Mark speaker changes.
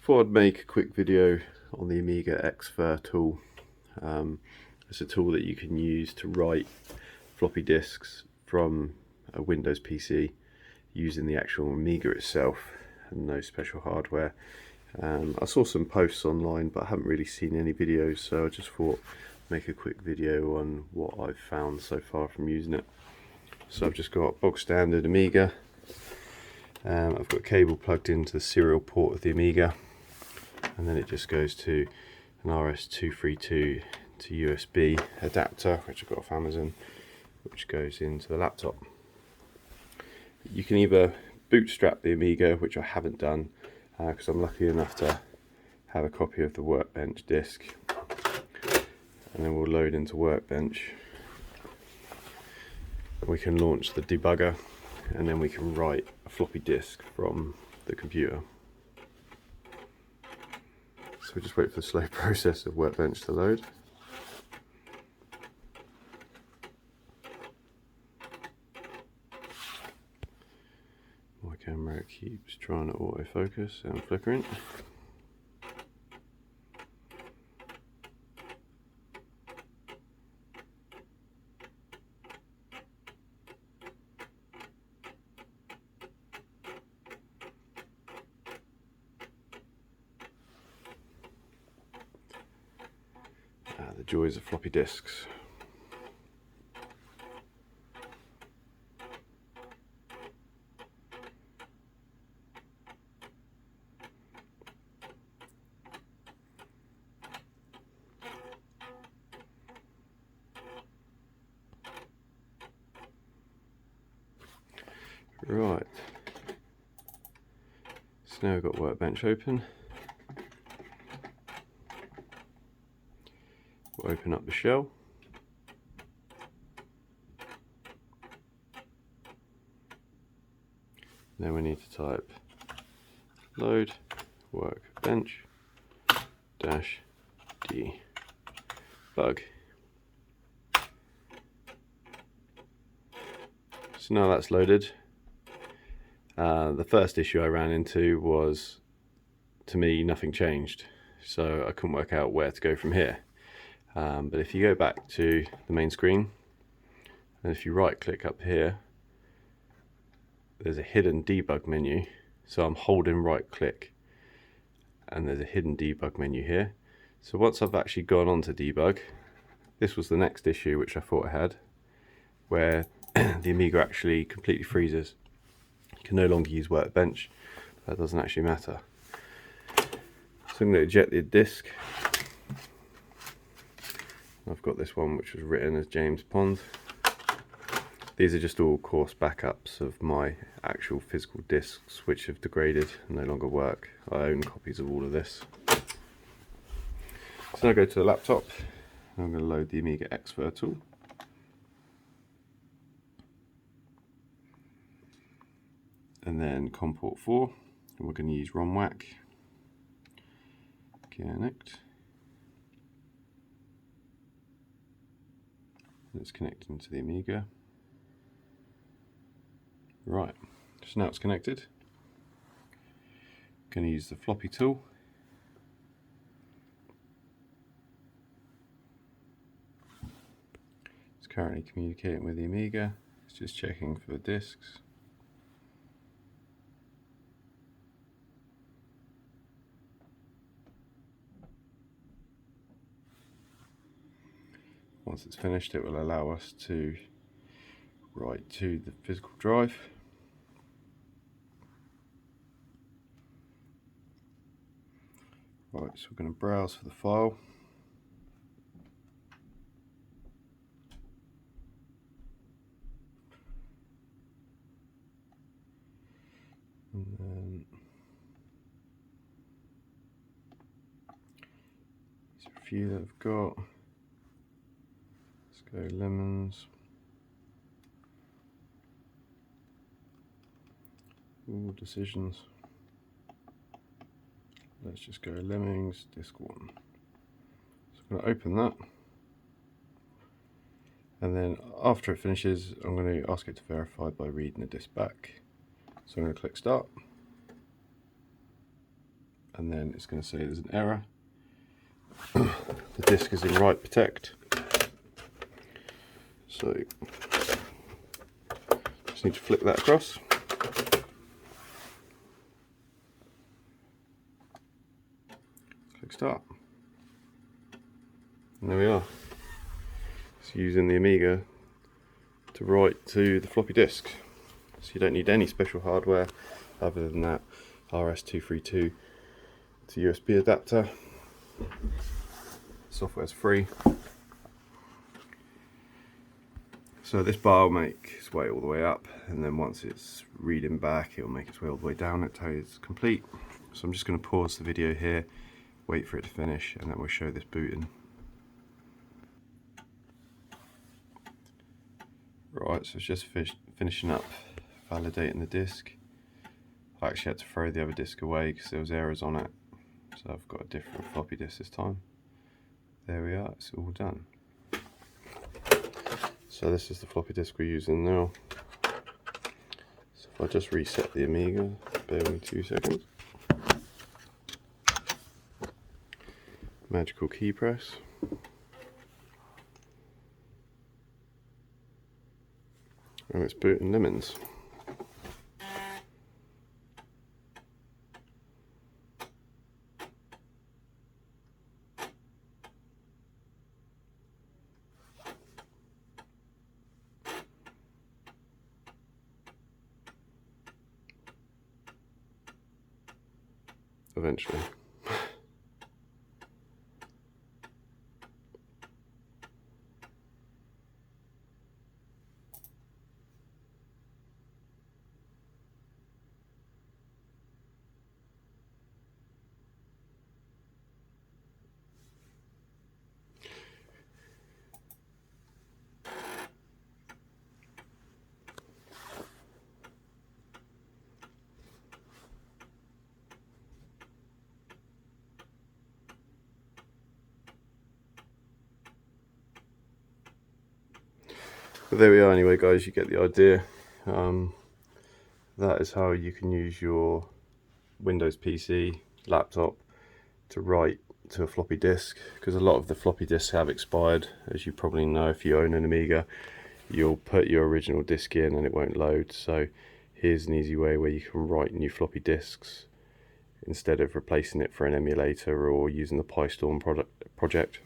Speaker 1: Thought I'd make a quick video on the amigaXfer tool. It's a tool that you can use to write floppy disks from a Windows PC using the actual Amiga itself and no special hardware. I saw some posts online, but I haven't really seen any videos, so I just thought I'd make a quick video on what I've found so far from using it. So I've just got bog standard Amiga. I've got a cable plugged into the serial port of the Amiga, and then it just goes to an RS-232 to USB adapter, which I got off Amazon, which goes into the laptop. You can either bootstrap the Amiga, which I haven't done because I'm lucky enough to have a copy of the Workbench disk, and then we'll load into Workbench. We can launch the debugger, and then we can write a floppy disk from the computer. So we just wait for the slow process of Workbench to load. My camera keeps trying to autofocus and flickering. The joys of floppy disks. Right, so now we've got Workbench open. We'll open up the shell. Then we need to type load workbench dash debug. So now that's loaded. The first issue I ran into was, to me, nothing changed, so I couldn't work out where to go from here. But if you go back to the main screen, and if you right click up here, there's a hidden debug menu. So I'm holding right click and there's a hidden debug menu here. So once I've actually gone on to debug, this was the next issue which I thought I had, where the Amiga actually completely freezes. You can no longer use Workbench. That doesn't actually matter. So I'm going to eject the disk. I've got this one which was written as James Pond. These are just all coarse backups of my actual physical disks which have degraded and no longer work. I own copies of all of this. So now I go to the laptop and I'm going to load the amigaXfer tool. And then COM port 4, and we're going to use ROMWhack. Connect. It's connecting to the Amiga. Right, so now it's connected. Going to use the floppy tool. It's currently communicating with the Amiga. It's just checking for the disks. Once it's finished, it will allow us to write to the physical drive. Right, so we're going to browse for the file. And then there's a few that I've got. Let's go lemons. All decisions. Let's just go lemmings, disk 1. So I'm going to open that. And then after it finishes, I'm going to ask it to verify by reading the disk back. So I'm going to click start. and then it's going to say there's an error. The disk is in write protect, so just need to flick that across. Click start, and there we are. It's using the Amiga to write to the floppy disk, so you don't need any special hardware other than that RS-232 to USB adapter. Software's free. So this bar will make its way all the way up, and then once it's reading back, it will make its way all the way down and tell you it's complete. So I'm just going to pause the video here, wait for it to finish, and then we'll show this booting. Right, so it's just finishing up validating the disk. I actually had to throw the other disk away because there was errors on it, so I've got a different floppy disk this time. There we are, it's all done. So this is the floppy disk we're using now. So if I just reset the Amiga, bear with me 2 seconds. Magical key press. And it's booting lemons. Eventually. But there we are anyway, guys, you get the idea. That is how you can use your Windows PC, laptop to write to a floppy disk, because a lot of the floppy disks have expired. As you probably know, if you own an Amiga, you'll put your original disk in and it won't load. So here's an easy way where you can write new floppy disks instead of replacing it for an emulator or using the PyStorm project.